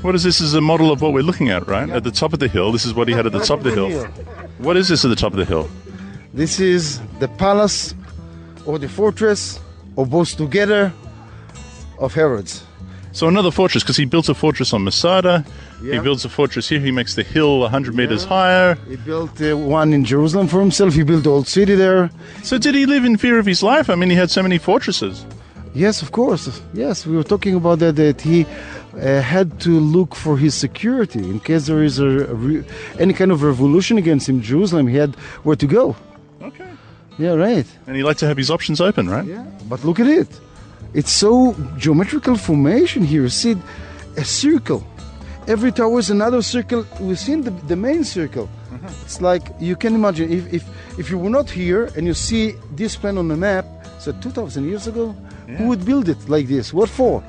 What is this? Is a model of what we're looking at, right? At the top of the hill. This is what he had at the top of the hill. What is this at the top of the hill? This is the palace or the fortress, or both together, of Herod. So another fortress, because he built a fortress on Masada. Yeah. He builds a fortress here. He makes the hill 100 meters higher. He built one in Jerusalem for himself. He built the old city there. So did he live in fear of his life? I mean, he had so many fortresses. Yes, of course. Yes, we were talking about that he had to look for his security. In case there is any kind of revolution against him in Jerusalem, he had where to go. Okay. Yeah, right. And he liked to have his options open, right? Yeah, but look at it. It's so geometrical formation here. See, a circle. Every tower is another circle within the main circle. It's like, you can imagine, if you were not here and you see this plan on the map, so 2,000 years ago, who would build it like this? What for?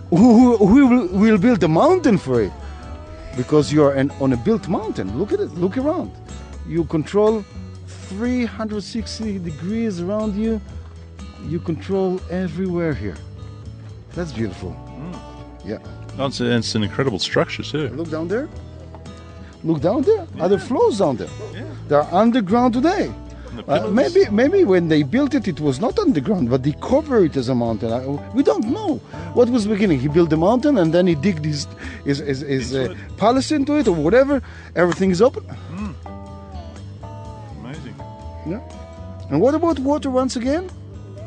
Who will build a mountain for it? Because you're on a built mountain. Look at it. Look around. You control 360 degrees around you. You control everywhere here. That's beautiful. Yeah. Oh, it's an incredible structure too. Look down there. Look down there. Other floors down there. Yeah. They're underground today. Maybe when they built it, it was not underground, but they covered it as a mountain. We don't know what was the beginning. He built the mountain and then he digged his palace into it or whatever. Everything is open. Amazing. Yeah. And what about water once again?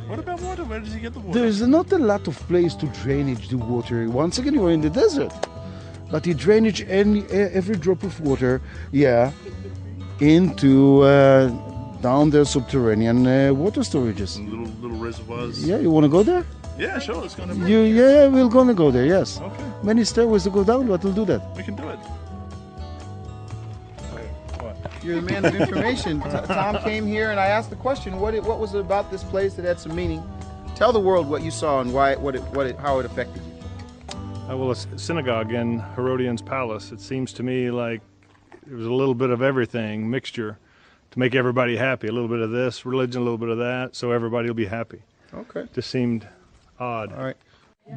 What about water? Where does he get the water? There's not a lot of place to drainage the water. Once again, you're in the desert. But he drainage every drop of water, into down the subterranean water storages. And little reservoirs. Yeah, you want to go there? Yeah, sure. Let's go. We're gonna go there. Yes. Okay. Many stairways to go down, but we'll do that. We can do it. You're the man of information. Tom came here and I asked the question, what was it about this place that had some meaning? Tell the world what you saw and how it affected you. Well, a synagogue in Herodium's palace. It seems to me like it was a little bit of everything, mixture, to make everybody happy. A little bit of this religion, a little bit of that, so everybody will be happy. Okay. Just seemed odd. All right.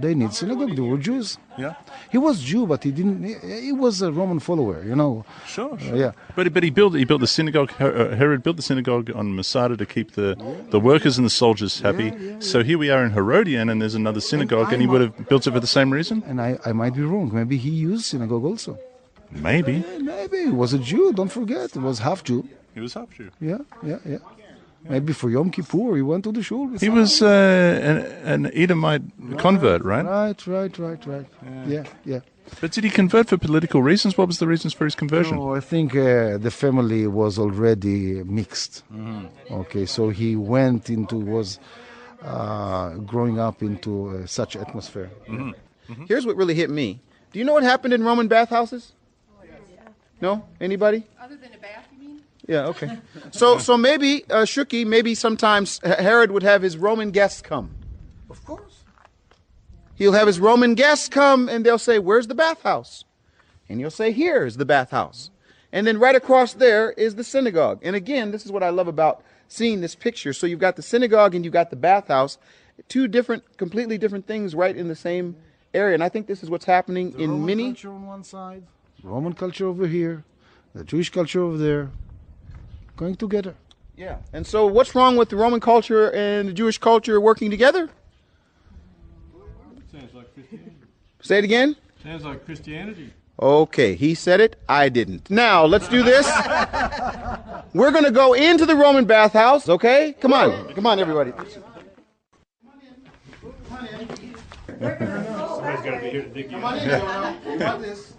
They need synagogue. They were Jews. Yeah. He was Jew, but he didn't. He was a Roman follower, you know. Sure. Yeah. But he built the synagogue. Herod built the synagogue on Masada to keep the workers and the soldiers happy. So here we are in Herodium, and there's another synagogue, and he would have built it for the same reason. And I might be wrong. Maybe he used synagogue also. Maybe. Maybe he was a Jew. Don't forget, he was half Jew. He was half Jew. Yeah. Maybe for Yom Kippur he went to the shul. He was an Edomite convert, right? Right. Yeah. But did he convert for political reasons? What was the reasons for his conversion? No, I think the family was already mixed. Okay, so he was growing up into such atmosphere. Here's what really hit me. Do you know what happened in Roman bathhouses? No? Anybody? Other than a bath, you mean? Yeah, okay. So maybe, Shuki, maybe sometimes Herod would have his Roman guests come. Of course. He'll have his Roman guests come and they'll say, where's the bathhouse? And you'll say, here's the bathhouse. And then right across there is the synagogue. And again, this is what I love about seeing this picture. So you've got the synagogue and you've got the bathhouse. Two completely different things right in the same area. And I think this is what's happening in Roman many. culture on one side, Roman culture over here, the Jewish culture over there, going together. Yeah. And so what's wrong with the Roman culture and the Jewish culture working together? Sounds like Christianity. Say it again. Sounds like Christianity. Okay, he said it, I didn't. Now, let's do this. We're going to go into the Roman bathhouse, okay? Come on. Come on, everybody. Somebody's got to be here to dig you. Come on in, Jonah. We want this.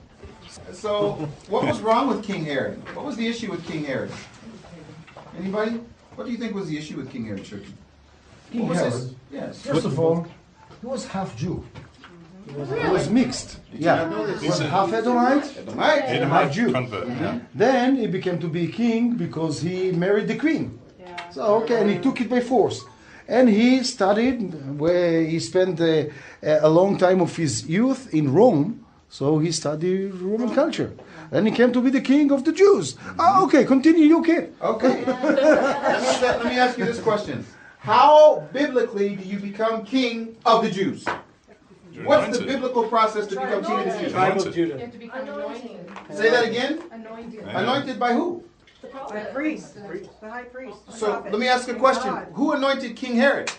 So, what was wrong with King Herod? What was the issue with King Herod? Anybody? What do you think was the issue with King Herod, Shirky? King Herod, Yes. first of all, he was half Jew. He was mixed. Yeah. He was half Edomite and half Jew. Then he became to be king because he married the queen. So, okay, and he took it by force. And he studied, where he spent a long time of his youth in Rome, so he studied Roman culture. And he came to be the king of the Jews. Okay, continue, you kid. Okay. Let me ask you this question. How biblically do you become king of the Jews? What's the biblical process to become king of the Jews? Tribe of Anointed. Judah. You have to become anointed. Say that again. Anointed. Anointed by who? By a priest. The high priest. the So prophet. let me ask a question. God. Who anointed King Herod?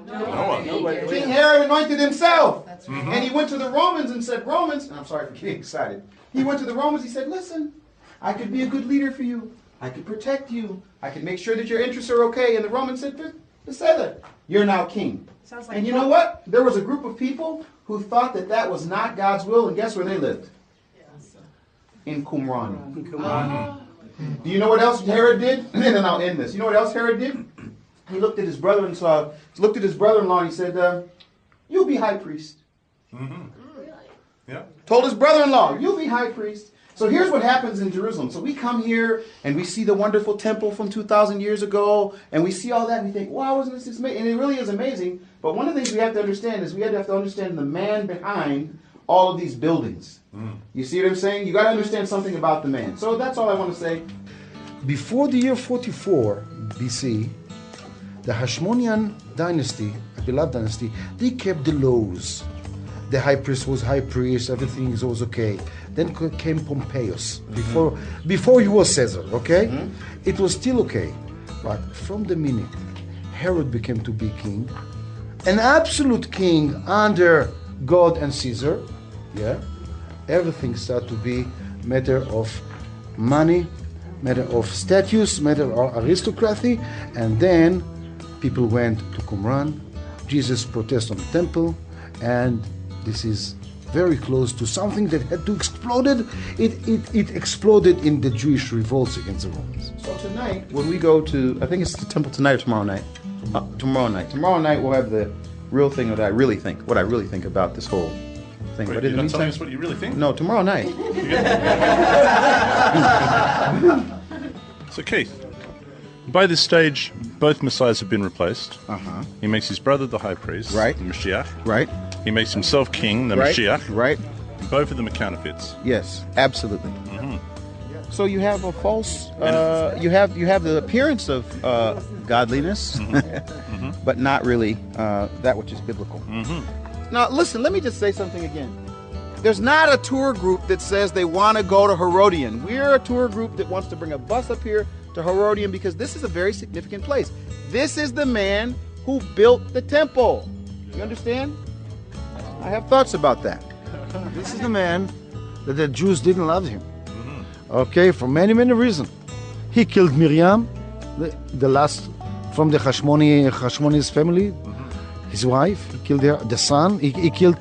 Noah. King Herod anointed himself. And he went to the Romans and said, Romans, and I'm sorry for getting excited. He went to the Romans, he said, listen, I could be a good leader for you. I could protect you. I could make sure that your interests are okay. And the Romans said, Beseda, you're now king. Sounds like And you know what? There was a group of people who thought that that was not God's will, and guess where they lived? In Qumran. Do you know what else Herod did? And then I'll end this. You know what else Herod did? He looked at his brother-in-law, and he said, "You'll be high priest." Yeah. Told his brother-in-law, "You'll be high priest." So here's what happens in Jerusalem. So we come here and we see the wonderful temple from 2,000 years ago, and we see all that, and we think, "Wow, isn't this amazing?" And it really is amazing. But one of the things we have to understand is we have to understand the man behind all of these buildings. You see what I'm saying? You got to understand something about the man. So that's all I want to say. Before the year 44 BC, the Hashmonean dynasty, a beloved dynasty, they kept the laws. The high priest was high priest, everything was okay. Then came Pompeius, before he was Caesar, okay? It was still okay. But from the minute Herod became to be king, an absolute king under God and Caesar, yeah, everything started to be matter of money, matter of status, matter of aristocracy, and then people went to Qumran. Jesus protested on the temple, and this is very close to something that had to exploded. It exploded in the Jewish revolts against the Romans. So tonight, when we go to, I think it's the temple tonight or tomorrow night. Tomorrow night. Tomorrow night we'll have the real thing what I really think about this whole thing. Wait, But you're in the not telling meantime, us what you really think? no, tomorrow night. So Keith, by this stage, both messiahs have been replaced. He makes his brother the high priest, Right. the Mashiach. Right? He makes himself king, the Right? Mashiach. Right? Both of them are counterfeits. Yes, absolutely. So you have a false, you have the appearance of godliness, but not really that which is biblical. Now, listen, let me just say something again. There's not a tour group that says they want to go to Herodium. We're a tour group that wants to bring a bus up here to Herodium because this is a very significant place. This is the man who built the temple. You understand? I have thoughts about that. This is the man that the Jews didn't love him. Okay, for many, many reasons. He killed Miriam, the last from the Hashmone's family, his wife. He killed her, the son. He killed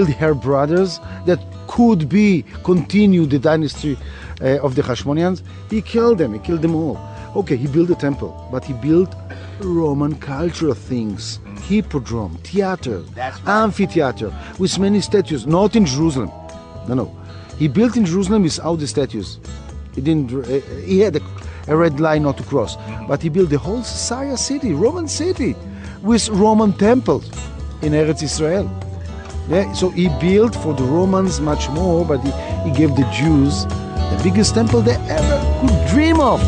her brothers that could be continue the dynasty of the Hashmoneans. He killed them. He killed them all. Okay, he built a temple, but he built Roman cultural things. Hippodrome, theater, amphitheater, with many statues. Not in Jerusalem. No. He built in Jerusalem without the statues. He didn't. He had a red line not to cross, but he built the whole Caesarea city, Roman city, with Roman temples in Eretz Israel. Yeah, so he built for the Romans much more, but he gave the Jews the biggest temple they ever could dream of.